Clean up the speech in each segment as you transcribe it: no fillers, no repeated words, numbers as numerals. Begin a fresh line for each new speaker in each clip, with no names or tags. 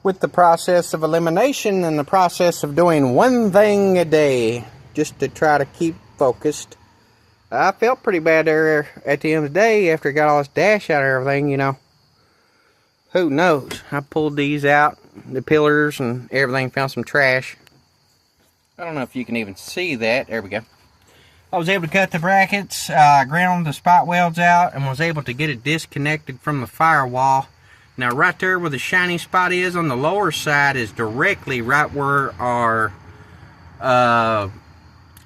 with the process of elimination and the process of doing one thing a day just to try to keep focused. I felt pretty bad there at the end of the day after I got all this dash out of everything, you know. Who knows? I pulled these out, the pillars and everything, found some trash. I don't know if you can even see that. There we go. I was able to cut the brackets, ground the spot welds out, and was able to get it disconnected from the firewall. Now right there where the shiny spot is on the lower side is directly right where our,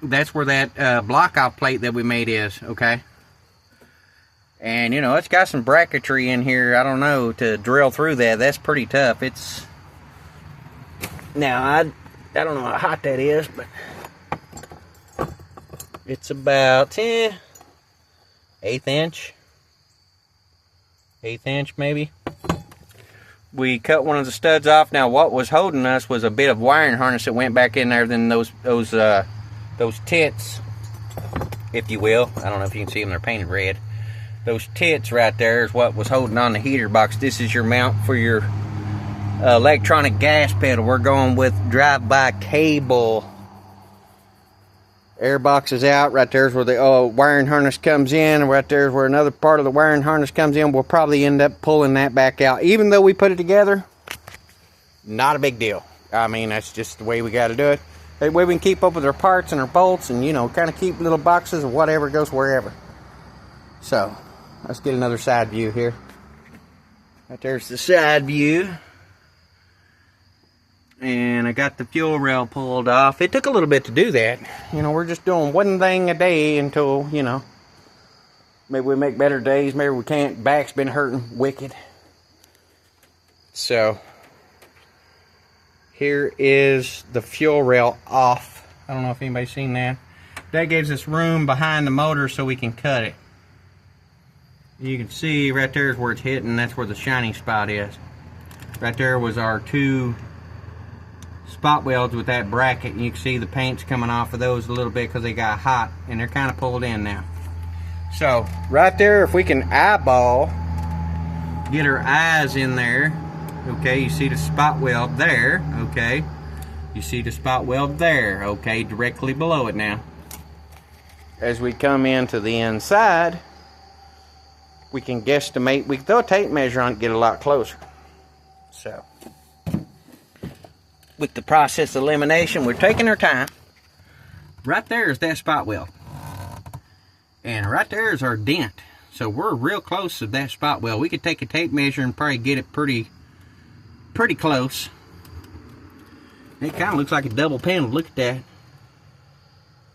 that's where that block off plate that we made is, okay? And you know, it's got some bracketry in here, I don't know, to drill through that. That's pretty tough. It's, now I don't know how hot that is, but it's about eighth inch maybe. We cut one of the studs off. Now what was holding us was a bit of wiring harness that went back in there. Then those tits, if you will, I don't know if you can see them, they're painted red. Those tits right there is what was holding on the heater box. This is your mount for your electronic gas pedal. We're going with drive-by cable. Air box is out. Right there's where the wiring harness comes in. Right there's where another part of the wiring harness comes in. We'll probably end up pulling that back out. Even though we put it together, not a big deal. I mean, that's just the way we got to do it. That way we can keep up with our parts and our bolts and, you know, kind of keep little boxes of whatever goes wherever. So, let's get another side view here. Right there's the side view. And I got the fuel rail pulled off. It took a little bit to do that. You know, we're just doing one thing a day until, you know, maybe we make better days, maybe we can't. Back's been hurting wicked. So, here is the fuel rail off. I don't know if anybody's seen that. That gives us room behind the motor so we can cut it. You can see right there is where it's hitting. That's where the shiny spot is. Right there was our two spot welds with that bracket, and you can see the paint's coming off of those a little bit because they got hot and they're kind of pulled in now. So right there, if we can eyeball, get our eyes in there, okay, you see the spot weld there, okay, you see the spot weld there, okay, directly below it. Now as we come into the inside, we can guesstimate. We can throw a tape measure on it, get a lot closer. So with the process of elimination, we're taking our time. Right there is that spot weld. And right there is our dent. So we're real close to that spot weld. We could take a tape measure and probably get it pretty close. It kind of looks like a double panel. Look at that.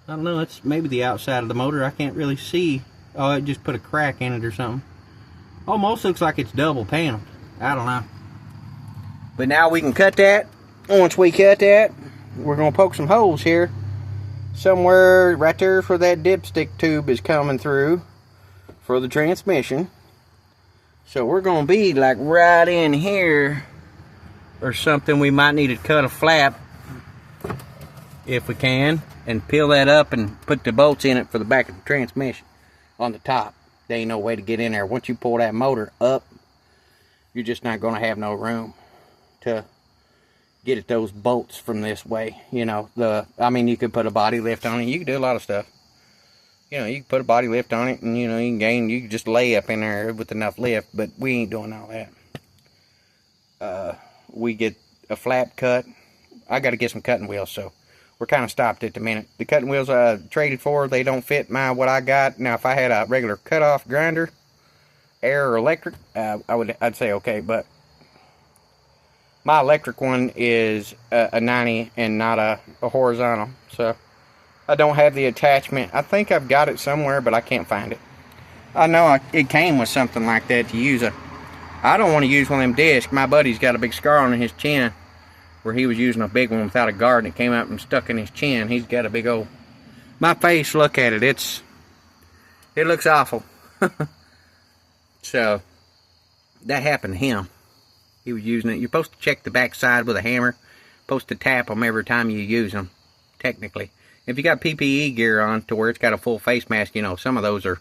I don't know, it's maybe the outside of the motor. I can't really see. Oh, it just put a crack in it or something. Almost looks like it's double paneled. I don't know. But now we can cut that. Once we cut that, we're going to poke some holes here. Somewhere right there where that dipstick tube is coming through for the transmission. So we're going to be like right in here or something. We might need to cut a flap if we can and peel that up and put the bolts in it for the back of the transmission on the top. There ain't no way to get in there. Once you pull that motor up, you're just not going to have no room to get at those bolts from this way. You know, I mean, you could put a body lift on it. You could do a lot of stuff. You know, you can put a body lift on it, and you know, you can just lay up in there with enough lift, but we ain't doing all that. We get a flap cut. I got to get some cutting wheels, so we're kind of stopped at the minute. The cutting wheels I traded for, they don't fit what I got. Now, if I had a regular cutoff grinder, air or electric, I'd say okay, but my electric one is a 90 and not a horizontal, so I don't have the attachment. I think I've got it somewhere, but I can't find it. I know it came with something like that to use. I don't want to use one of them discs. My buddy's got a big scar on his chin where he was using a big one without a guard, and it came out and stuck in his chin. He's got a big old... My face, look at it. It looks awful. So, that happened to him. He was using it. You're supposed to check the back side with a hammer. Supposed to tap them every time you use them, technically. If you got PPE gear on to where it's got a full face mask, you know, some of those are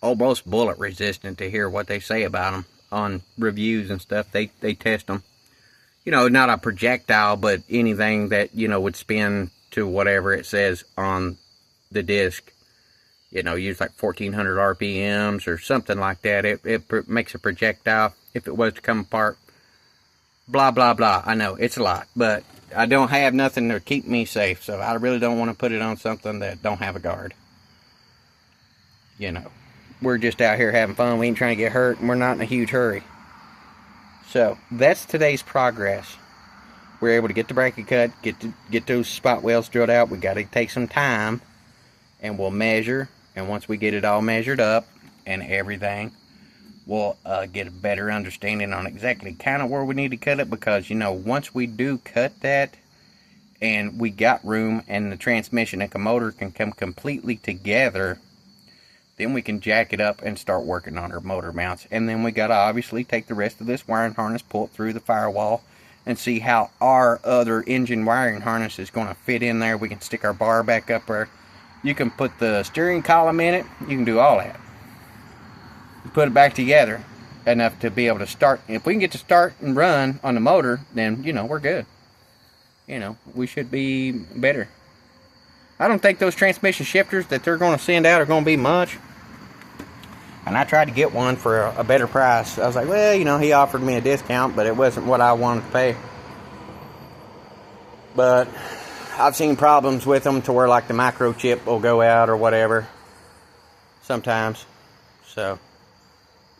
almost bullet resistant, to hear what they say about them on reviews and stuff. They test them. you know, not a projectile, but anything that, you know, would spin to whatever it says on the disc. You know, use like 1400 RPMs or something like that. It makes a projectile if it was to come apart. Blah, blah, blah. I know, it's a lot, but I don't have nothing to keep me safe, so I really don't want to put it on something that don't have a guard. You know, we're just out here having fun. We ain't trying to get hurt, and we're not in a huge hurry. So, that's today's progress. We're able to get the bracket cut, get those spot wells drilled out. We got to take some time, and we'll measure. And once we get it all measured up and everything, we'll get a better understanding on exactly kind of where we need to cut it. Because, you know, once we do cut that, and we got room, and the transmission and the motor can come completely together, then we can jack it up and start working on our motor mounts. And then we got to obviously take the rest of this wiring harness, pull it through the firewall, and see how our other engine wiring harness is going to fit in there. We can stick our bar back up there. You can put the steering column in it. You can do all that. Put it back together enough to be able to start. If we can get to start and run on the motor, then, you know, we're good. You know, we should be better. I don't think those transmission shifters that they're going to send out are going to be much. And I tried to get one for a better price. I was like, well, you know, he offered me a discount, but it wasn't what I wanted to pay. But I've seen problems with them to where like the microchip will go out or whatever sometimes. So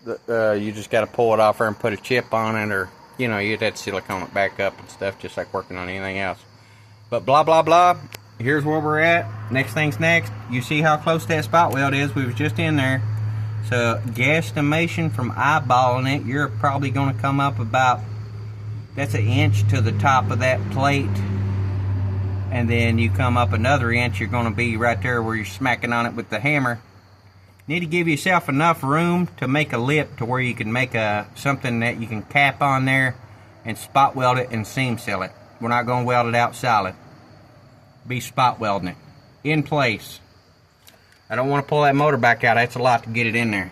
you just got to pull it off there and put a chip on it, or, you know, you'd have to silicone it back up and stuff, just like working on anything else. But blah, blah, blah. Here's where we're at. Next thing's next. You see how close that spot weld is. We was just in there. So guesstimation from eyeballing it, you're probably going to come up about, that's an inch to the top of that plate. And then you come up another inch, you're going to be right there where you're smacking on it with the hammer. You need to give yourself enough room to make a lip to where you can make something that you can cap on there and spot weld it and seam seal it. We're not going to weld it out solid. Be spot welding it in place. I don't want to pull that motor back out. That's a lot to get it in there.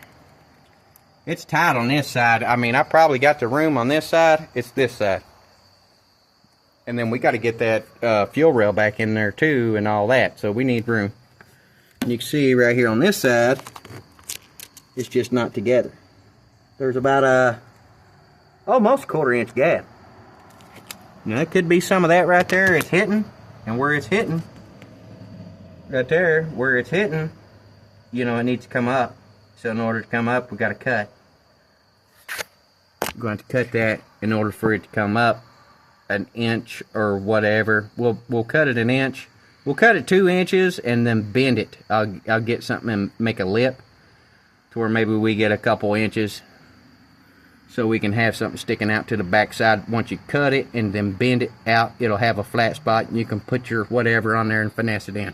It's tight on this side. I mean, I probably got the room on this side. It's this side. And then we got to get that fuel rail back in there too and all that. So we need room. And you can see right here on this side, it's just not together. There's about almost 1/4 inch gap. Now it could be some of that right there. It's hitting. And where it's hitting, right there, where it's hitting, you know, it needs to come up. So in order to come up, we got to cut. We're going to cut that in order for it to come up an inch or whatever. We'll cut it an inch. We'll cut it 2 inches and then bend it. I'll get something and make a lip to where maybe we get a couple inches, so we can have something sticking out to the back side. Once you cut it and then bend it out, it'll have a flat spot, and you can put your whatever on there and finesse it in.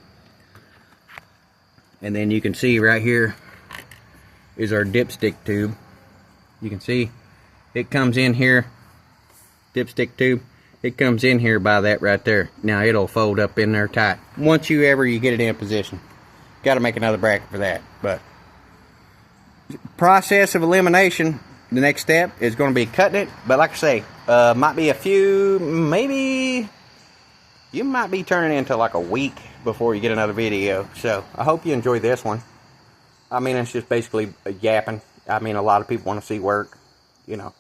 And then you can see right here is our dipstick tube. You can see it comes in here, dipstick tube. It comes in here by that right there. Now it'll fold up in there tight. Once you get it in position. Got to make another bracket for that. But process of elimination, the next step is going to be cutting it. But like I say, might be a few, maybe you might be turning into like a week before you get another video. So I hope you enjoyed this one. I mean, it's just basically yapping. I mean, a lot of people want to see work. You know,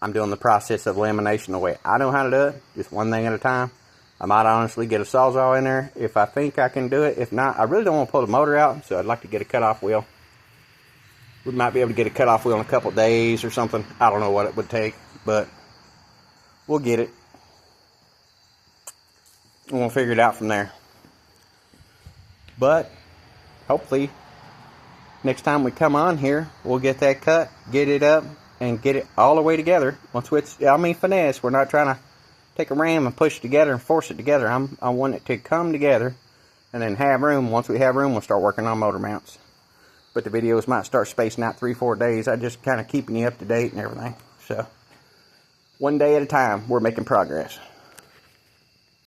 I'm doing the process of elimination the way I know how to do it, just one thing at a time. I might honestly get a Sawzall in there if I think I can do it. If not, I really don't want to pull the motor out, so I'd like to get a cutoff wheel. We might be able to get a cutoff wheel in a couple of days or something. I don't know what it would take, but we'll get it. And we'll figure it out from there. But hopefully next time we come on here, we'll get that cut, get it up, and get it all the way together. Once it's, I mean, finesse. We're not trying to take a ram and push it together and force it together. I want it to come together and then have room. Once we have room, we'll start working on motor mounts. But the videos might start spacing out 3-4 days. I just kind of keeping you up to date and everything. So one day at a time, we're making progress.